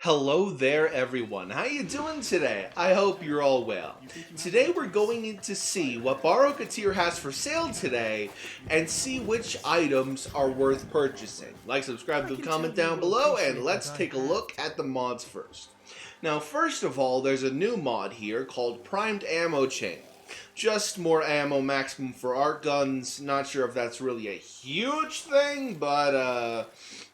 Hello there everyone, how you doing today? I hope you're all well. Today we're going in to see what Baro Kiteer has for sale today and see which items are worth purchasing. Like, subscribe, leave a comment down below, and let's take a look at the mods first. Now first of all, there's a new mod here called Primed Ammo Chain. Just more ammo maximum for art guns. Not sure if that's really a huge thing, but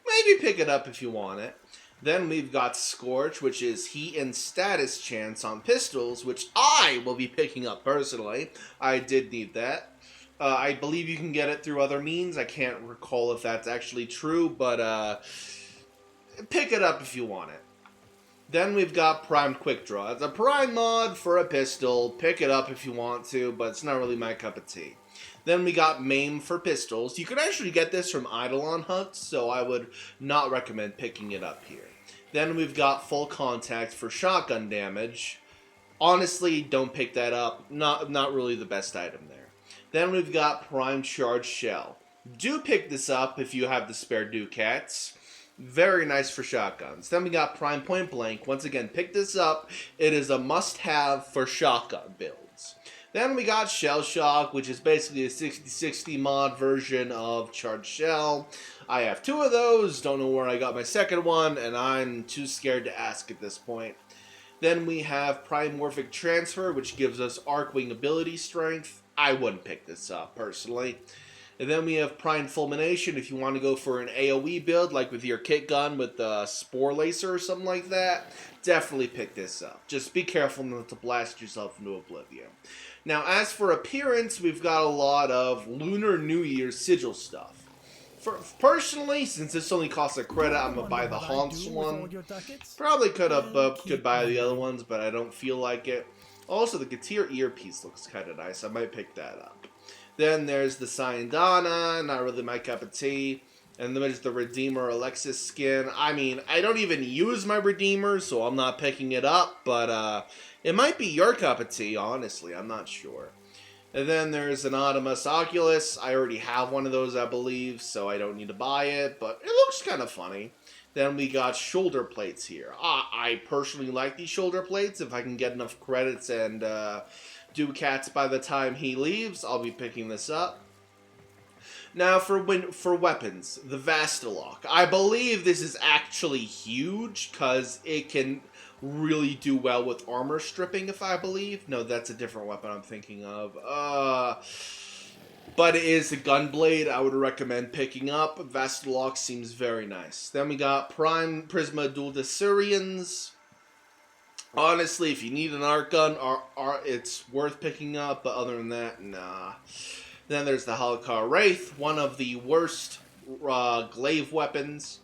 maybe pick it up if you want it. Then we've got Scorch, which is heat and status chance on pistols, which I will be picking up personally. I did need that. I believe you can get it through other means. I can't recall if that's actually true, but pick it up if you want it. Then we've got Primed Quick Draw. It's a prime mod for a pistol. Pick it up if you want to, but it's not really my cup of tea. Then we got Maim for pistols. You can actually get this from Eidolon huts, so I would not recommend picking it up here. Then we've got Full Contact for shotgun damage. Honestly, don't pick that up. Not really the best item there. Then we've got Prime Charge Shell. Do pick this up if you have the spare Ducats. Very nice for shotguns. Then we got Prime Point Blank. Once again, pick this up. It is a must-have for shotgun builds. Then we got Shell Shock, which is basically a 60/60 mod version of Charged Shell. I have two of those, don't know where I got my second one, and I'm too scared to ask at this point. Then we have Primorphic Transfer, which gives us Arcwing ability strength. I wouldn't pick this up, personally. And then we have Prime Fulmination if you want to go for an AoE build, like with your kit gun with the Spore Lacer or something like that. Definitely pick this up. Just be careful not to blast yourself into oblivion. Now, as for appearance, we've got a lot of Lunar New Year sigil stuff. Personally, since this only costs a credit, I'm going to buy the Haunts one. Probably could buy the other ones, but I don't feel like it. Also, the Kiteer earpiece looks kind of nice. I might pick that up. Then there's the Syandana, not really my cup of tea. And then there's the Redeemer Alexis skin. I mean, I don't even use my Redeemer, so I'm not picking it up. But it might be your cup of tea, honestly. I'm not sure. And then there's an Audimus Oculus. I already have one of those, I believe, so I don't need to buy it. But it looks kind of funny. Then we got shoulder plates here. I personally like these shoulder plates. If I can get enough credits and Ducats by the time he leaves, I'll be picking this up. Now for weapons, the Vastalock. I believe this is actually huge because it can really do well with armor stripping, if I believe. No, that's a different weapon I'm thinking of. But it is a gunblade I would recommend picking up. Vastalock seems very nice. Then we got Prime Prisma Dual Desurians. Honestly, if you need an art gun, it's worth picking up, but other than that, nah. Then there's the Halakar Wraith, one of the worst glaive weapons.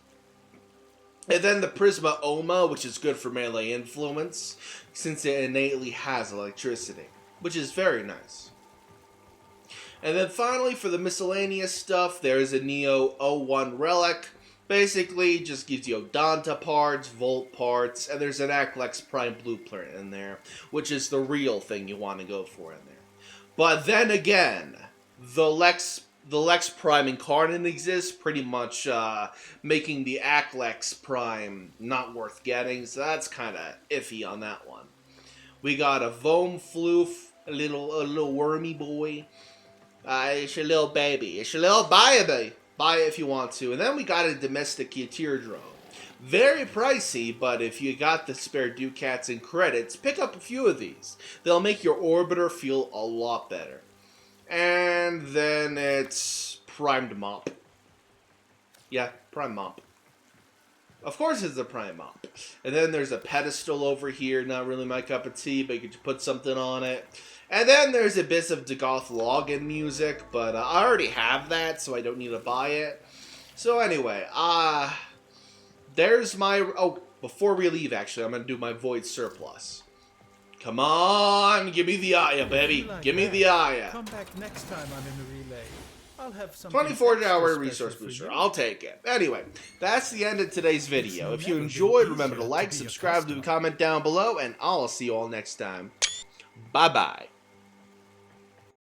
And then the Prisma Oma, which is good for melee influence, since it innately has electricity, which is very nice. And then finally, for the miscellaneous stuff, there's a Neo 01 Relic. Basically, just gives you Odanta parts, Volt parts, and there's an Aklex Prime Blueprint in there, which is the real thing you want to go for in there. But then again, the Lex Prime Incarnate exists, pretty much making the Aklex Prime not worth getting, so that's kind of iffy on that one. We got a Vom Floof, a little wormy boy. It's your little baby. It's your little baby. Buy it if you want to. And then we got a domestic Kiteer drone. Very pricey, but if you got the spare Ducats and credits, pick up a few of these. They'll make your orbiter feel a lot better. And then it's Primed Mop. Yeah, Prime Mop. Of course it's a Prime Mop. And then there's a pedestal over here, not really my cup of tea, but you could put something on it. And then there's a bit of Dagoth login music, but I already have that, so I don't need to buy it. So anyway, there's my... Oh, before we leave, actually, I'm going to do my Void Surplus. Come on, give me the Aya, baby. Give me the Aya. Come back next time I'm in the relay. I'll have some 24-hour resource booster. I'll take it. Anyway, that's the end of today's video. If you enjoyed, remember to like, subscribe, leave a comment down below, and I'll see you all next time. Bye-bye.